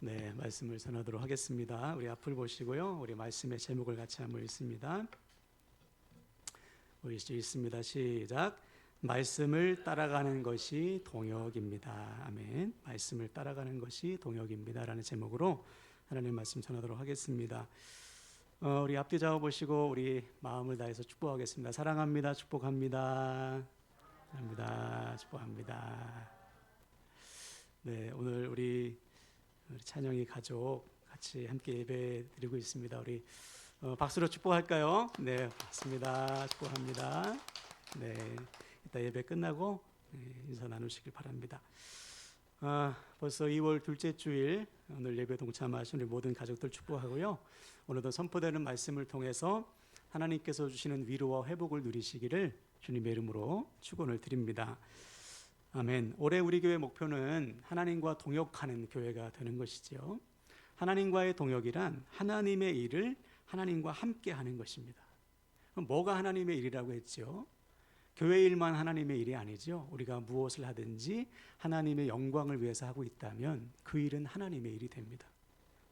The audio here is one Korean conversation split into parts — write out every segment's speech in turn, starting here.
네, 말씀을 전하도록 하겠습니다. 우리 앞을 보시고요. 우리 말씀의 제목을 같이 한번 읽습니다. 우리 읽습니다. 시작. 말씀을 따라가는 것이 동역입니다. 아멘. 말씀을 따라가는 것이 동역입니다. 라는 제목으로 하나님의 말씀 전하도록 하겠습니다. 우리 앞뒤 잡아 보시고 우리 마음을 다해서 축복하겠습니다. 사랑합니다. 축복합니다. 사랑합니다. 축복합니다. 네, 오늘 우리 찬영이 가족 같이 함께 예배 드리고 있습니다. 우리 박수로 축복할까요? 네, 맞습니다. 축복합니다. 네, 이따 예배 끝나고 인사 나누시길 바랍니다. 벌써 2월 둘째 주일 오늘 예배 동참하신 우리 모든 가족들 축복하고요. 오늘도 선포되는 말씀을 통해서 하나님께서 주시는 위로와 회복을 누리시기를 주님의 이름으로 축원을 드립니다. 아멘. 올해 우리 교회 목표는 하나님과 동역하는 교회가 되는 것이지요. 하나님과의 동역이란 하나님의 일을 하나님과 함께 하는 것입니다. 그럼 뭐가 하나님의 일이라고 했죠? 교회 일만 하나님의 일이 아니죠. 우리가 무엇을 하든지 하나님의 영광을 위해서 하고 있다면 그 일은 하나님의 일이 됩니다.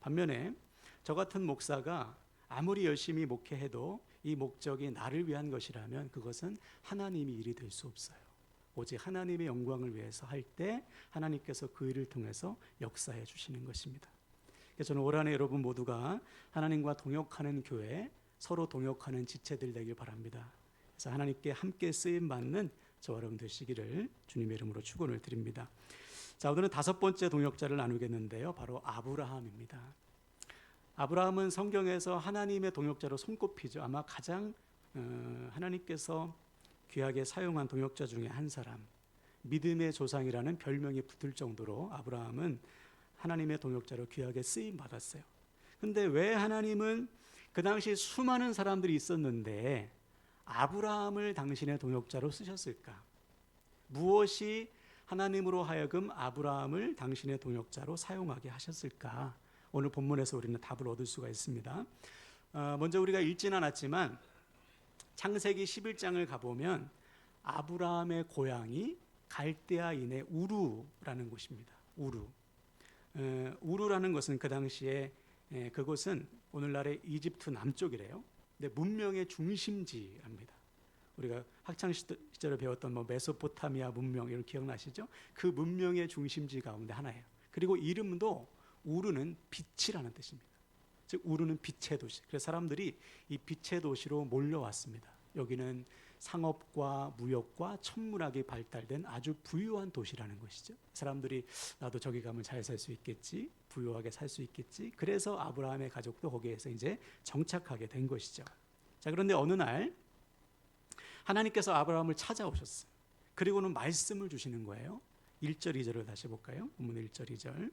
반면에 저 같은 목사가 아무리 열심히 목회해도 이 목적이 나를 위한 것이라면 그것은 하나님의 일이 될 수 없어요. 오직 하나님의 영광을 위해서 할 때 하나님께서 그 일을 통해서 역사해 주시는 것입니다. 그래서 저는 올 한해 여러분 모두가 하나님과 동역하는 교회, 서로 동역하는 지체들 되길 바랍니다. 그래서 하나님께 함께 쓰임받는 저와 여러분 되시기를 주님의 이름으로 축원을 드립니다. 자, 오늘은 5번째 동역자를 나누겠는데요. 바로 아브라함입니다. 아브라함은 성경에서 하나님의 동역자로 손꼽히죠. 아마 가장 하나님께서 귀하게 사용한 동역자 중에 한 사람, 믿음의 조상이라는 별명이 붙을 정도로 아브라함은 하나님의 동역자로 귀하게 쓰임 받았어요. 근데 왜 하나님은 그 당시 수많은 사람들이 있었는데 아브라함을 당신의 동역자로 쓰셨을까? 무엇이 하나님으로 하여금 아브라함을 당신의 동역자로 사용하게 하셨을까? 오늘 본문에서 우리는 답을 얻을 수가 있습니다. 먼저 우리가 읽지는 않았지만 창세기 11장을 가보면 아브라함의 고향이 갈대아인의 우루라는 곳입니다. 우루라는 것은 그 당시에 그곳은 오늘날의 이집트 남쪽이래요. 근데 문명의 중심지랍니다. 우리가 학창 시절에 배웠던 메소포타미아 문명 이런 기억나시죠? 그 문명의 중심지 가운데 하나예요. 그리고 이름도 우루는 빛이라는 뜻입니다. 즉 우루는 빛의 도시. 그래서 사람들이 이 빛의 도시로 몰려왔습니다. 여기는 상업과 무역과 천문학이 발달된 아주 부유한 도시라는 것이죠. 사람들이 나도 저기 가면 잘 살 수 있겠지, 부유하게 살 수 있겠지. 그래서 아브라함의 가족도 거기에서 이제 정착하게 된 것이죠. 자, 그런데 어느 날 하나님께서 아브라함을 찾아오셨어요. 그리고는 말씀을 주시는 거예요. 1절 2절을 다시 볼까요? 본문 1절 2절.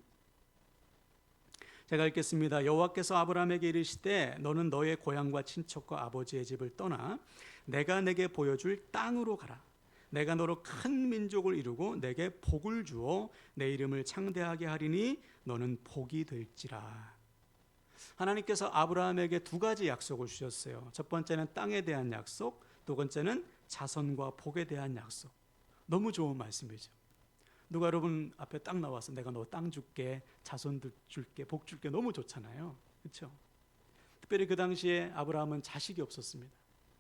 제가 읽겠습니다. 여호와께서 아브라함에게 이르시되 너는 너의 고향과 친척과 아버지의 집을 떠나 내가 내게 보여줄 땅으로 가라. 내가 너로 큰 민족을 이루고 내게 복을 주어 내 이름을 창대하게 하리니 너는 복이 될지라. 하나님께서 아브라함에게 2가지 약속을 주셨어요. 첫 번째는 땅에 대한 약속, 두 번째는 자손과 복에 대한 약속. 너무 좋은 말씀이죠. 누가 여러분 앞에 딱 나와서 내가 너 땅 줄게, 자손 줄게, 복 줄게 너무 좋잖아요. 그렇죠? 특별히 그 당시에 아브라함은 자식이 없었습니다.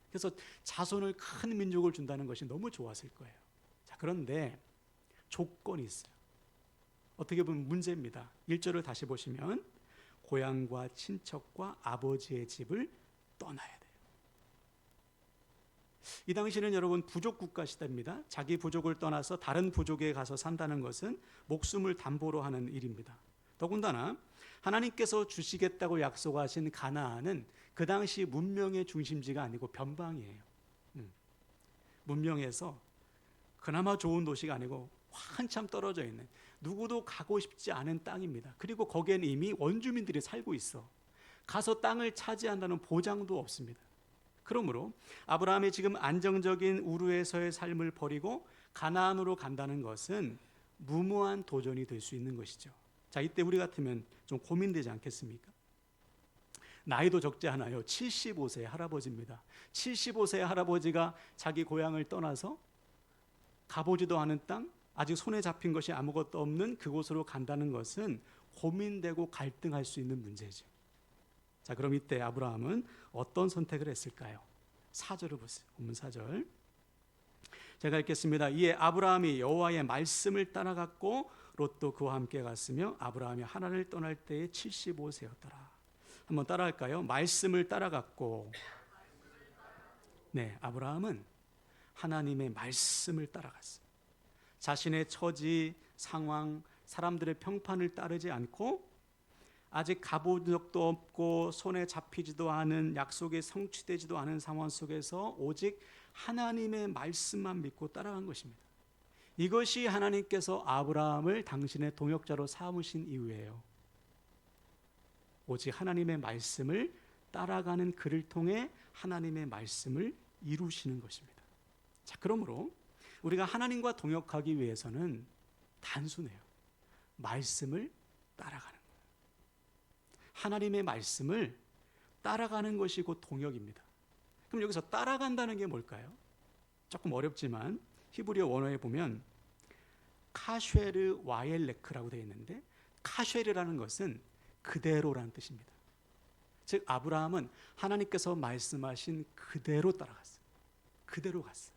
그래서 자손을 큰 민족을 준다는 것이 너무 좋았을 거예요. 자, 그런데 조건이 있어요. 어떻게 보면 문제입니다. 1절을 다시 보시면 고향과 친척과 아버지의 집을 떠나야 돼요. 이 당시는 여러분 부족 국가 시대입니다. 자기 부족을 떠나서 다른 부족에 가서 산다는 것은 목숨을 담보로 하는 일입니다. 더군다나 하나님께서 주시겠다고 약속하신 가나안은 그 당시 문명의 중심지가 아니고 변방이에요. 문명에서 그나마 좋은 도시가 아니고 한참 떨어져 있는 누구도 가고 싶지 않은 땅입니다. 그리고 거기에는 이미 원주민들이 살고 있어. 가서 땅을 차지한다는 보장도 없습니다. 그러므로 아브라함이 지금 안정적인 우르에서의 삶을 버리고 가나안으로 간다는 것은 무모한 도전이 될 수 있는 것이죠. 자, 이때 우리 같으면 좀 고민되지 않겠습니까? 나이도 적지 않아요. 75세의 할아버지입니다. 75세의 할아버지가 자기 고향을 떠나서 가보지도 않은 땅, 아직 손에 잡힌 것이 아무것도 없는 그곳으로 간다는 것은 고민되고 갈등할 수 있는 문제죠. 자, 그럼 이때 아브라함은 어떤 선택을 했을까요? 4절을 보세요. 본문 4절. 제가 읽겠습니다. 이에 아브라함이 여호와의 말씀을 따라갔고 롯도 그와 함께 갔으며 아브라함이 하란을 떠날 때에 75세였더라. 한번 따라할까요? 말씀을 따라갔고. 네, 아브라함은 하나님의 말씀을 따라갔어요. 자신의 처지, 상황, 사람들의 평판을 따르지 않고 아직 가본 적도 없고 손에 잡히지도 않은, 약속이 성취되지도 않은 상황 속에서 오직 하나님의 말씀만 믿고 따라간 것입니다. 이것이 하나님께서 아브라함을 당신의 동역자로 삼으신 이유예요. 오직 하나님의 말씀을 따라가는 그를 통해 하나님의 말씀을 이루시는 것입니다. 자, 그러므로 우리가 하나님과 동역하기 위해서는 단순해요. 말씀을 따라가는 거예요. 하나님의 말씀을 따라가는 것이 곧 동역입니다. 그럼 여기서 따라간다는 게 뭘까요? 조금 어렵지만 히브리어 원어에 보면 카쉐르 와엘레크라고 되어 있는데, 카쉐르라는 것은 그대로라는 뜻입니다. 즉 아브라함은 하나님께서 말씀하신 그대로 따라갔어요. 그대로 갔어요.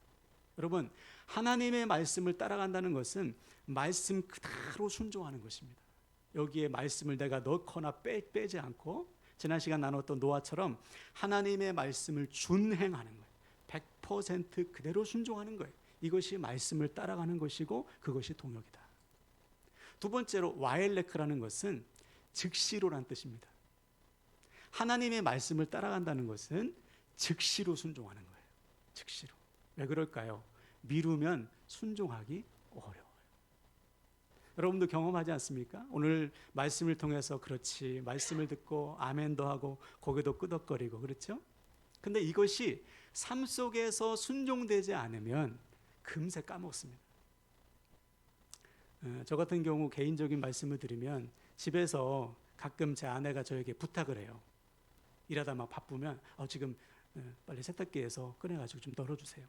여러분, 하나님의 말씀을 따라간다는 것은 말씀 그대로 순종하는 것입니다. 여기에 말씀을 내가 넣거나 빼지 않고 지난 시간 나눴던 노아처럼 하나님의 말씀을 준행하는 거예요. 100% 그대로 순종하는 거예요. 이것이 말씀을 따라가는 것이고 그것이 동역이다. 두 번째로 와엘레크라는 것은 즉시로라는 뜻입니다. 하나님의 말씀을 따라간다는 것은 즉시로 순종하는 거예요. 즉시로. 왜 그럴까요? 미루면 순종하기 어려워요. 여러분도 경험하지 않습니까? 오늘 말씀을 통해서 그렇지, 말씀을 듣고 아멘도 하고 고개도 끄덕거리고 그렇죠? 근데 이것이 삶 속에서 순종되지 않으면 금세 까먹습니다. 저 같은 경우 개인적인 말씀을 드리면 집에서 가끔 제 아내가 저에게 부탁을 해요. 일하다 막 바쁘면 지금 빨리 세탁기에서 꺼내가지고 좀 널어주세요.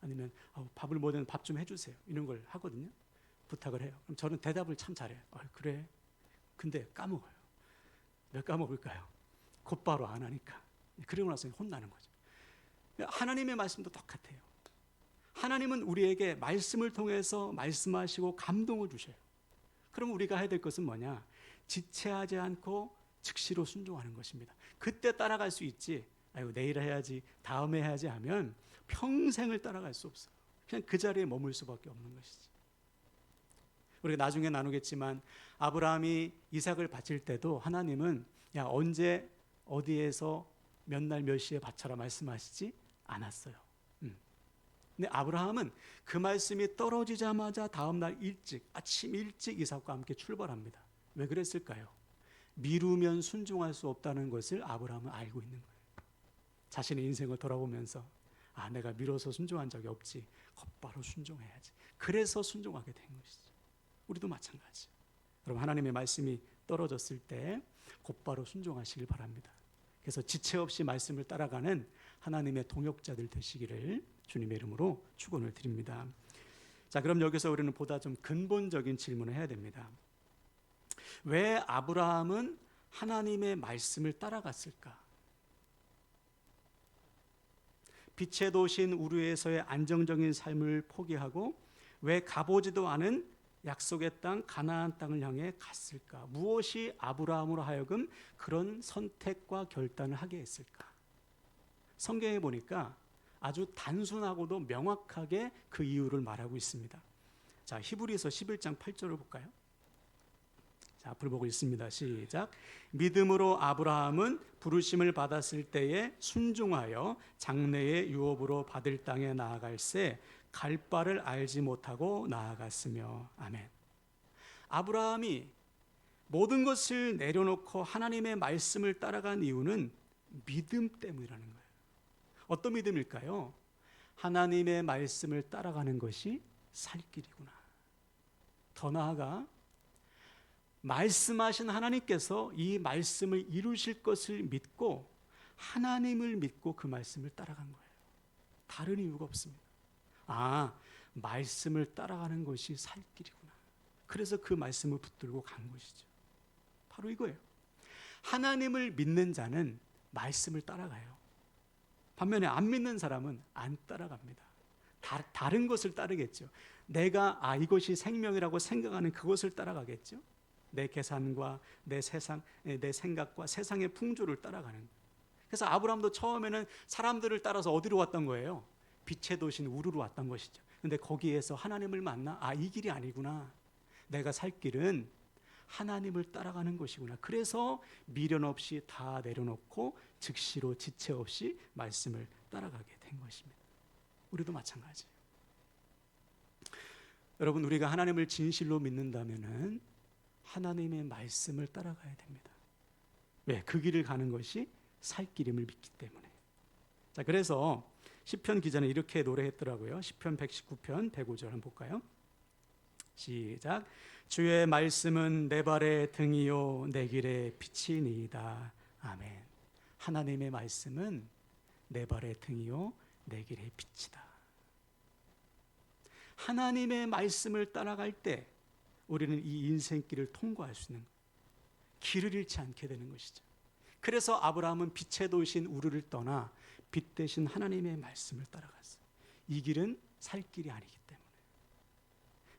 아니면 밥을 뭐든 밥 좀 해주세요. 이런 걸 하거든요. 부탁을 해요. 그럼 저는 대답을 참 잘해요. 그래. 근데 까먹어요. 왜 까먹을까요? 곧바로 안 하니까. 그러고 나서 혼나는 거죠. 하나님의 말씀도 똑같아요. 하나님은 우리에게 말씀을 통해서 말씀하시고 감동을 주셔요. 그럼 우리가 해야 될 것은 뭐냐? 지체하지 않고 즉시로 순종하는 것입니다. 그때 따라갈 수 있지, 내일 해야지, 다음에 해야지 하면 평생을 따라갈 수 없어요. 그냥 그 자리에 머물 수밖에 없는 것이지. 우리가 나중에 나누겠지만 아브라함이 이삭을 바칠 때도 하나님은 언제 어디에서 몇 날 몇 시에 바쳐라 말씀하시지 않았어요. 근데 아브라함은 그 말씀이 떨어지자마자 다음 날 아침 일찍 이삭과 함께 출발합니다. 왜 그랬을까요? 미루면 순종할 수 없다는 것을 아브라함은 알고 있는 거예요. 자신의 인생을 돌아보면서 내가 미뤄서 순종한 적이 없지, 곧바로 순종해야지. 그래서 순종하게 된 것이죠. 우리도 마찬가지. 여러분, 하나님의 말씀이 떨어졌을 때 곧바로 순종하시길 바랍니다. 그래서 지체 없이 말씀을 따라가는 하나님의 동역자들 되시기를 주님의 이름으로 축원을 드립니다. 자, 그럼 여기서 우리는 보다 좀 근본적인 질문을 해야 됩니다. 왜 아브라함은 하나님의 말씀을 따라갔을까? 빛의 도시인 우르에서의 안정적인 삶을 포기하고 왜 가보지도 않은 약속의 땅 가나안 땅을 향해 갔을까? 무엇이 아브라함으로 하여금 그런 선택과 결단을 하게 했을까? 성경에 보니까 아주 단순하고도 명확하게 그 이유를 말하고 있습니다. 자, 히브리서 11장 8절을 볼까요? 자, 앞을 보고 있습니다. 시작. 믿음으로 아브라함은 부르심을 받았을 때에 순종하여 장래의 유업으로 받을 땅에 나아갈새 갈 바를 알지 못하고 나아갔으며. 아멘. 아브라함이 모든 것을 내려놓고 하나님의 말씀을 따라간 이유는 믿음 때문이라는 거예요. 어떤 믿음일까요? 하나님의 말씀을 따라가는 것이 살 길이구나. 더 나아가 말씀하신 하나님께서 이 말씀을 이루실 것을 믿고 하나님을 믿고 그 말씀을 따라간 거예요. 다른 이유가 없습니다. 말씀을 따라가는 것이 살 길이구나. 그래서 그 말씀을 붙들고 간 것이죠. 바로 이거예요. 하나님을 믿는 자는 말씀을 따라가요. 반면에 안 믿는 사람은 안 따라갑니다. 다른 것을 따르겠죠. 내가 이것이 생명이라고 생각하는 그것을 따라가겠죠. 내 계산과 내 생각과 세상의 풍조를 따라가는 거예요. 그래서 아브라함도 처음에는 사람들을 따라서 어디로 왔던 거예요? 빛의 도시인 우르로 왔던 것이죠. 근데 거기에서 하나님을 만나 이 길이 아니구나. 내가 살 길은 하나님을 따라가는 것이구나. 그래서 미련 없이 다 내려놓고 즉시로 지체 없이 말씀을 따라가게 된 것입니다. 우리도 마찬가지예요. 여러분, 우리가 하나님을 진실로 믿는다면은 하나님의 말씀을 따라가야 됩니다. 왜? 그 길을 가는 것이 살 길임을 믿기 때문에. 자, 그래서 시편 기자는 이렇게 노래했더라고요. 시편 119편 105절 한번 볼까요? 시작. 주의 말씀은 내 발의 등이요 내 길의 빛이니이다. 아멘. 하나님의 말씀은 내 발의 등이요 내 길의 빛이다. 하나님의 말씀을 따라갈 때 우리는 이 인생길을 통과할 수 있는, 길을 잃지 않게 되는 것이죠. 그래서 아브라함은 빛의 도시인 우르를 떠나 빛 대신 하나님의 말씀을 따라갔어요. 이 길은 살 길이 아니기 때문에.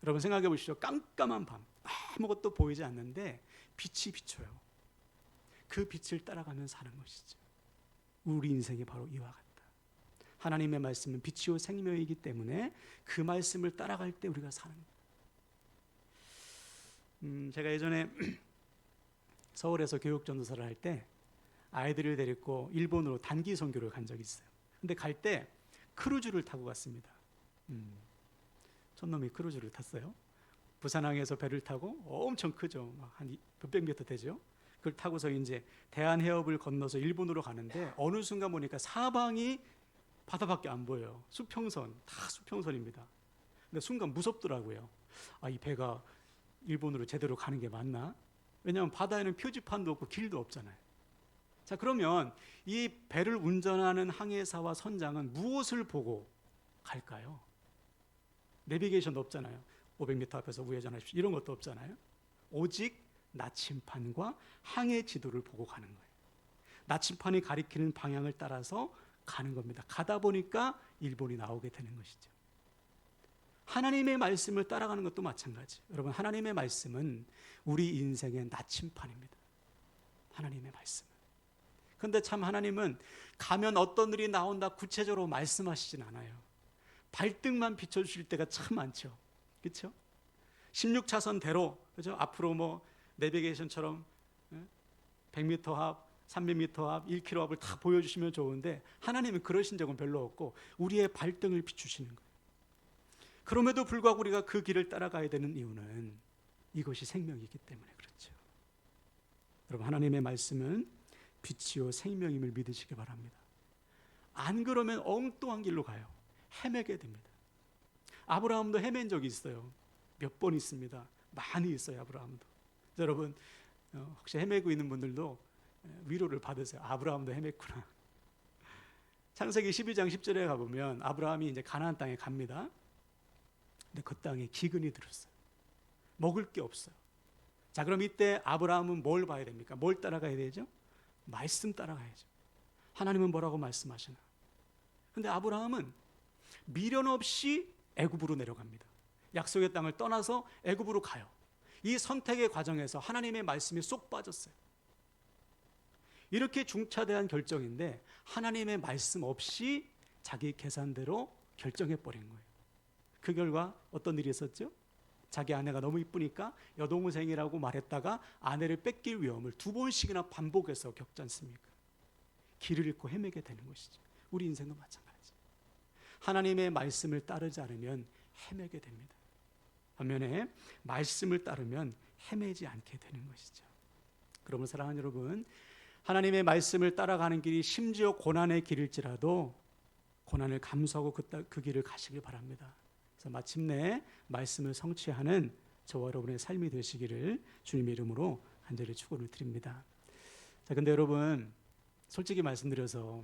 여러분 생각해 보시죠. 깜깜한 밤, 아무것도 보이지 않는데 빛이 비춰요. 그 빛을 따라가면 사는 것이죠. 우리 인생이 바로 이와 같다. 하나님의 말씀은 빛이요 생명이기 때문에 그 말씀을 따라갈 때 우리가 사는 거예요. 제가 예전에 서울에서 교육전도사를 할 때 아이들을 데리고 일본으로 단기 선교를 간 적이 있어요. 근데 갈 때 크루즈를 타고 갔습니다. 촌놈이 크루즈를 탔어요. 부산항에서 배를 타고 엄청 크죠. 한 몇백 미터 되죠. 그걸 타고서 이제 대한해협을 건너서 일본으로 가는데 어느 순간 보니까 사방이 바다밖에 안 보여요. 수평선, 다 수평선입니다. 근데 순간 무섭더라고요. 이 배가 일본으로 제대로 가는 게 맞나? 왜냐하면 바다에는 표지판도 없고 길도 없잖아요. 자, 그러면 이 배를 운전하는 항해사와 선장은 무엇을 보고 갈까요? 내비게이션도 없잖아요. 500m 앞에서 우회전하십시오. 이런 것도 없잖아요. 오직 나침판과 항해 지도를 보고 가는 거예요. 나침판이 가리키는 방향을 따라서 가는 겁니다. 가다 보니까 일본이 나오게 되는 것이죠. 하나님의 말씀을 따라가는 것도 마찬가지. 여러분, 하나님의 말씀은 우리 인생의 나침판입니다. 하나님의 말씀은. 그런데 참 하나님은 가면 어떤 일이 나온다 구체적으로 말씀하시진 않아요. 발등만 비춰주실 때가 참 많죠. 그렇죠? 16차선 대로, 그렇죠? 앞으로 내비게이션처럼 100m 앞, 300m 앞, 1km 앞을 다 보여주시면 좋은데 하나님은 그러신 적은 별로 없고 우리의 발등을 비추시는 거예요. 그럼에도 불구하고 우리가 그 길을 따라가야 되는 이유는 이것이 생명이기 때문에 그렇죠. 여러분, 하나님의 말씀은 빛이요 생명임을 믿으시기 바랍니다. 안 그러면 엉뚱한 길로 가요. 헤매게 됩니다. 아브라함도 헤맨 적이 있어요. 몇 번 있습니다. 많이 있어요, 아브라함도. 여러분, 혹시 헤매고 있는 분들도 위로를 받으세요. 아브라함도 헤맸구나. 창세기 12장 10절에 가보면 아브라함이 이제 가나안 땅에 갑니다. 근데 그 땅에 기근이 들었어요. 먹을 게 없어요. 자, 그럼 이때 아브라함은 뭘 봐야 됩니까? 뭘 따라가야 되죠? 말씀 따라가야죠. 하나님은 뭐라고 말씀하시나? 근데 아브라함은 미련 없이 애굽으로 내려갑니다. 약속의 땅을 떠나서 애굽으로 가요. 이 선택의 과정에서 하나님의 말씀이 쏙 빠졌어요. 이렇게 중차대한 결정인데 하나님의 말씀 없이 자기 계산대로 결정해버린 거예요. 그 결과 어떤 일이 있었죠? 자기 아내가 너무 이쁘니까 여동생이라고 말했다가 아내를 뺏길 위험을 2번씩이나 반복해서 겪지 않습니까? 길을 잃고 헤매게 되는 것이죠. 우리 인생도 마찬가지. 하나님의 말씀을 따르지 않으면 헤매게 됩니다. 반면에 말씀을 따르면 헤매지 않게 되는 것이죠. 그러므로 사랑하는 여러분, 하나님의 말씀을 따라가는 길이 심지어 고난의 길일지라도 고난을 감수하고 그 길을 가시길 바랍니다. 그래서 마침내 말씀을 성취하는 저와 여러분의 삶이 되시기를 주님의 이름으로 간절히 축원을 드립니다. 자, 근데 여러분, 솔직히 말씀드려서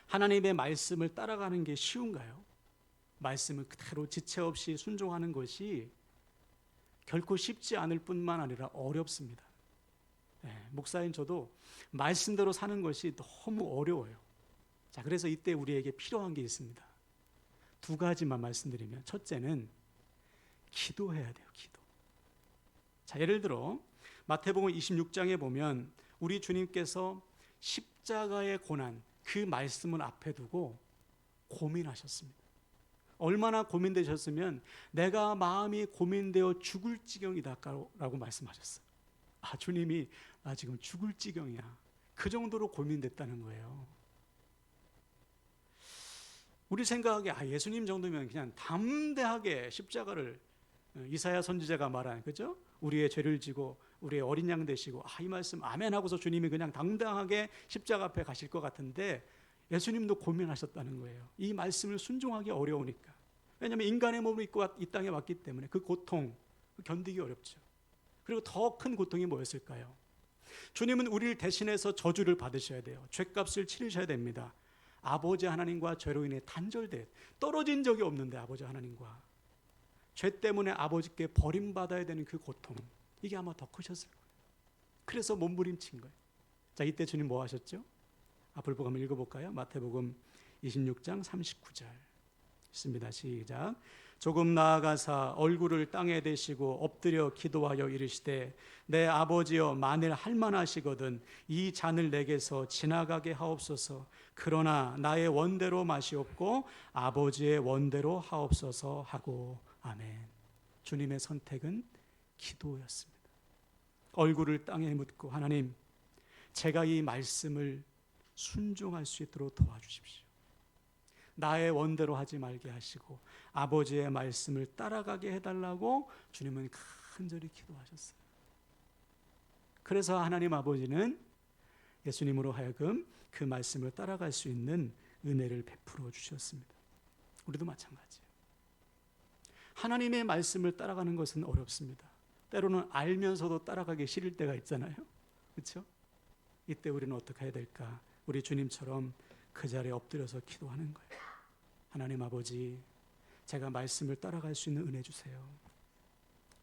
하나님의 말씀을 따라가는 게 쉬운가요? 말씀을 그대로 지체 없이 순종하는 것이 결코 쉽지 않을 뿐만 아니라 어렵습니다. 목사인 저도 말씀대로 사는 것이 너무 어려워요. 자, 그래서 이때 우리에게 필요한 게 있습니다. 두 가지만 말씀드리면, 첫째는 기도해야 돼요. 기도. 자, 예를 들어 마태복음 26장에 보면 우리 주님께서 십자가의 고난, 그 말씀을 앞에 두고 고민하셨습니다. 얼마나 고민되셨으면 내가 마음이 고민되어 죽을 지경이다 라고 말씀하셨어요. 주님이 나 지금 죽을 지경이야. 그 정도로 고민됐다는 거예요. 우리 생각에 예수님 정도면 그냥 담대하게 십자가를, 이사야 선지자가 말한, 그죠? 우리의 죄를 지고 우리의 어린 양 되시고, 이 말씀 아멘 하고서 주님이 그냥 당당하게 십자가 앞에 가실 것 같은데, 예수님도 고민하셨다는 거예요. 이 말씀을 순종하기 어려우니까. 왜냐하면 인간의 몸을 입고 이 땅에 왔기 때문에 그 고통 견디기 어렵죠. 그리고 더 큰 고통이 뭐였을까요? 주님은 우리를 대신해서 저주를 받으셔야 돼요. 죄값을 치르셔야 됩니다. 아버지 하나님과 죄로 인해 단절돼 떨어진 적이 없는데, 아버지 하나님과 죄 때문에 아버지께 버림받아야 되는 그 고통, 이게 아마 더 크셨을 거예요. 그래서 몸부림친 거예요. 자, 이때 주님 뭐 하셨죠? 앞을 보고 한번 읽어볼까요? 마태복음 26장 39절 있습니다. 시작. 조금 나아가사 얼굴을 땅에 대시고 엎드려 기도하여 이르시되, 내 아버지여, 만일 할만하시거든 이 잔을 내게서 지나가게 하옵소서. 그러나 나의 원대로 마시옵고 아버지의 원대로 하옵소서 하고. 아멘. 주님의 선택은 기도였습니다. 얼굴을 땅에 묻고, 하나님, 제가 이 말씀을 순종할 수 있도록 도와주십시오. 나의 원대로 하지 말게 하시고 아버지의 말씀을 따라가게 해달라고 주님은 간절히 기도하셨어요. 그래서 하나님 아버지는 예수님으로 하여금 그 말씀을 따라갈 수 있는 은혜를 베풀어 주셨습니다. 우리도 마찬가지예요. 하나님의 말씀을 따라가는 것은 어렵습니다. 때로는 알면서도 따라가기 싫을 때가 있잖아요. 그렇죠? 이때 우리는 어떻게 해야 될까? 우리 주님처럼 그 자리에 엎드려서 기도하는 거예요. 하나님 아버지, 제가 말씀을 따라갈 수 있는 은혜 주세요.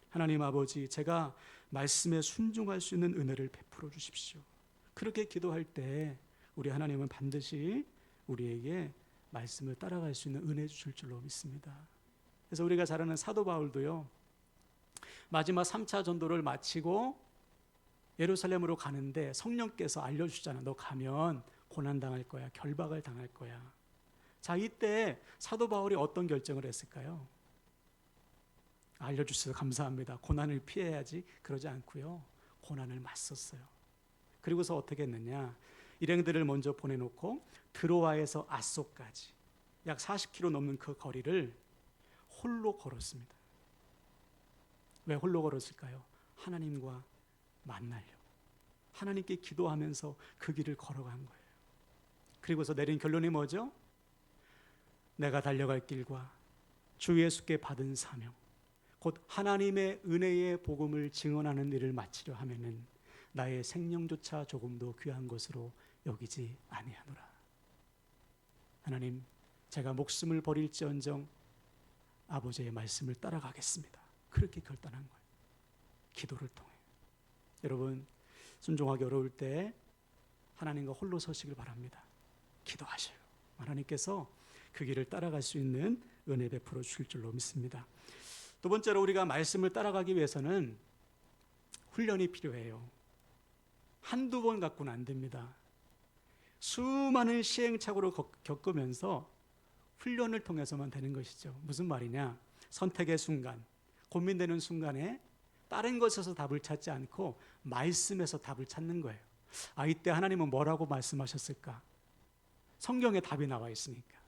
하나님 아버지, 제가 말씀에 순종할 수 있는 은혜를 베풀어 주십시오. 그렇게 기도할 때 우리 하나님은 반드시 우리에게 말씀을 따라갈 수 있는 은혜 주실 줄로 믿습니다. 그래서 우리가 잘 아는 사도 바울도요, 마지막 3차 전도를 마치고 예루살렘으로 가는데 성령께서 알려주잖아. 너 가면 고난당할 거야. 결박을 당할 거야. 자, 이때 사도 바울이 어떤 결정을 했을까요? 알려주셔서 감사합니다. 고난을 피해야지. 그러지 않고요, 고난을 맞섰어요. 그리고서 어떻게 했느냐, 일행들을 먼저 보내놓고 드로아에서 아소까지 약 40km 넘는 그 거리를 홀로 걸었습니다. 왜 홀로 걸었을까요? 하나님과 만나려고, 하나님께 기도하면서 그 길을 걸어간 거예요. 그리고서 내린 결론이 뭐죠? 내가 달려갈 길과 주 예수께 받은 사명, 곧 하나님의 은혜의 복음을 증언하는 일을 마치려 하면은 나의 생명조차 조금도 귀한 것으로 여기지 아니하노라. 하나님, 제가 목숨을 버릴지언정 아버지의 말씀을 따라가겠습니다. 그렇게 결단한 거예요. 기도를 통해. 여러분, 순종하기 어려울 때 하나님과 홀로 서시길 바랍니다. 기도하셔요. 하나님께서 그 길을 따라갈 수 있는 은혜 베풀어 주실 줄로 믿습니다. 두 번째로, 우리가 말씀을 따라가기 위해서는 훈련이 필요해요. 한두 번 갖고는 안 됩니다. 수많은 시행착오를 겪으면서 훈련을 통해서만 되는 것이죠. 무슨 말이냐? 선택의 순간, 고민되는 순간에 다른 것에서 답을 찾지 않고 말씀에서 답을 찾는 거예요. 이때 하나님은 뭐라고 말씀하셨을까? 성경에 답이 나와 있으니까.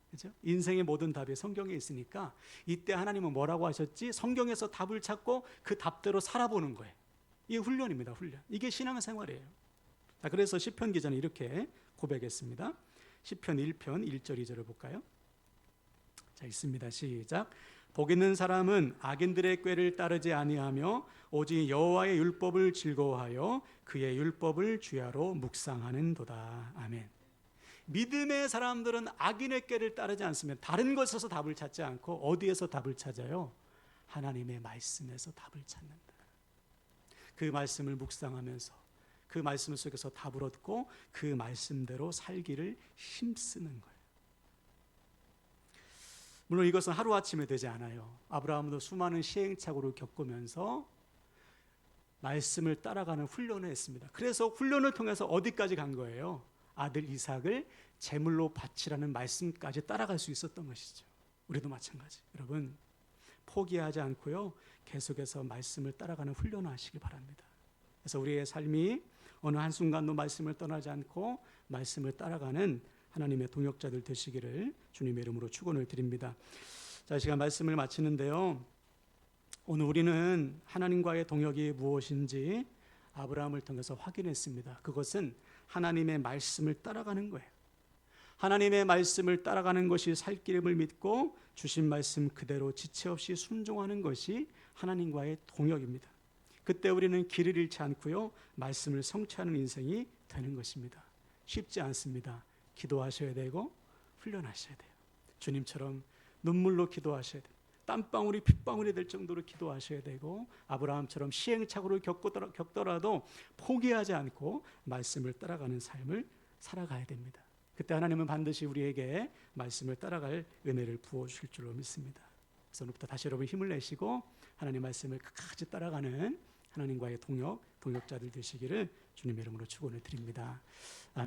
그렇죠? 인생의 모든 답이 성경에 있으니까 이때 하나님은 뭐라고 하셨지? 성경에서 답을 찾고 그 답대로 살아보는 거예요. 이게 훈련입니다. 훈련. 이게 신앙생활이에요. 자, 그래서 시편 기자는 이렇게 고백했습니다. 시편 1편 1절 2절을 볼까요? 자, 있습니다. 시작. 복 있는 사람은 악인들의 꾀를 따르지 아니하며 오직 여호와의 율법을 즐거워하여 그의 율법을 주야로 묵상하는도다. 아멘. 믿음의 사람들은 악인의 꾀를 따르지 않으면 다른 것에서 답을 찾지 않고 어디에서 답을 찾아요? 하나님의 말씀에서 답을 찾는다. 그 말씀을 묵상하면서 그 말씀 속에서 답을 얻고 그 말씀대로 살기를 힘쓰는 거예요. 물론 이것은 하루아침에 되지 않아요. 아브라함도 수많은 시행착오를 겪으면서 말씀을 따라가는 훈련을 했습니다. 그래서 훈련을 통해서 어디까지 간 거예요? 아들 이삭을 제물로 바치라는 말씀까지 따라갈 수 있었던 것이죠. 우리도 마찬가지. 여러분, 포기하지 않고요, 계속해서 말씀을 따라가는 훈련을 하시길 바랍니다. 그래서 우리의 삶이 어느 한순간도 말씀을 떠나지 않고 말씀을 따라가는 하나님의 동역자들 되시기를 주님의 이름으로 축원을 드립니다. 자, 이 시간 말씀을 마치는데요, 오늘 우리는 하나님과의 동역이 무엇인지 아브라함을 통해서 확인했습니다. 그것은 하나님의 말씀을 따라가는 거예요. 하나님의 말씀을 따라가는 것이 살 길임을 믿고 주신 말씀 그대로 지체 없이 순종하는 것이 하나님과의 동역입니다. 그때 우리는 길을 잃지 않고요, 말씀을 성취하는 인생이 되는 것입니다. 쉽지 않습니다. 기도하셔야 되고 훈련하셔야 돼요. 주님처럼 눈물로 기도하셔야 돼요. 땀방울이 핏방울이 될 정도로 기도하셔야 되고, 아브라함처럼 시행착오를 겪더라도 포기하지 않고 말씀을 따라가는 삶을 살아가야 됩니다. 그때 하나님은 반드시 우리에게 말씀을 따라갈 은혜를 부어주실 줄로 믿습니다. 그래서 오늘부터 다시 여러분 힘을 내시고 하나님 말씀을 끝까지 따라가는 하나님과의 동역자들 되시기를 주님의 이름으로 축원을 드립니다.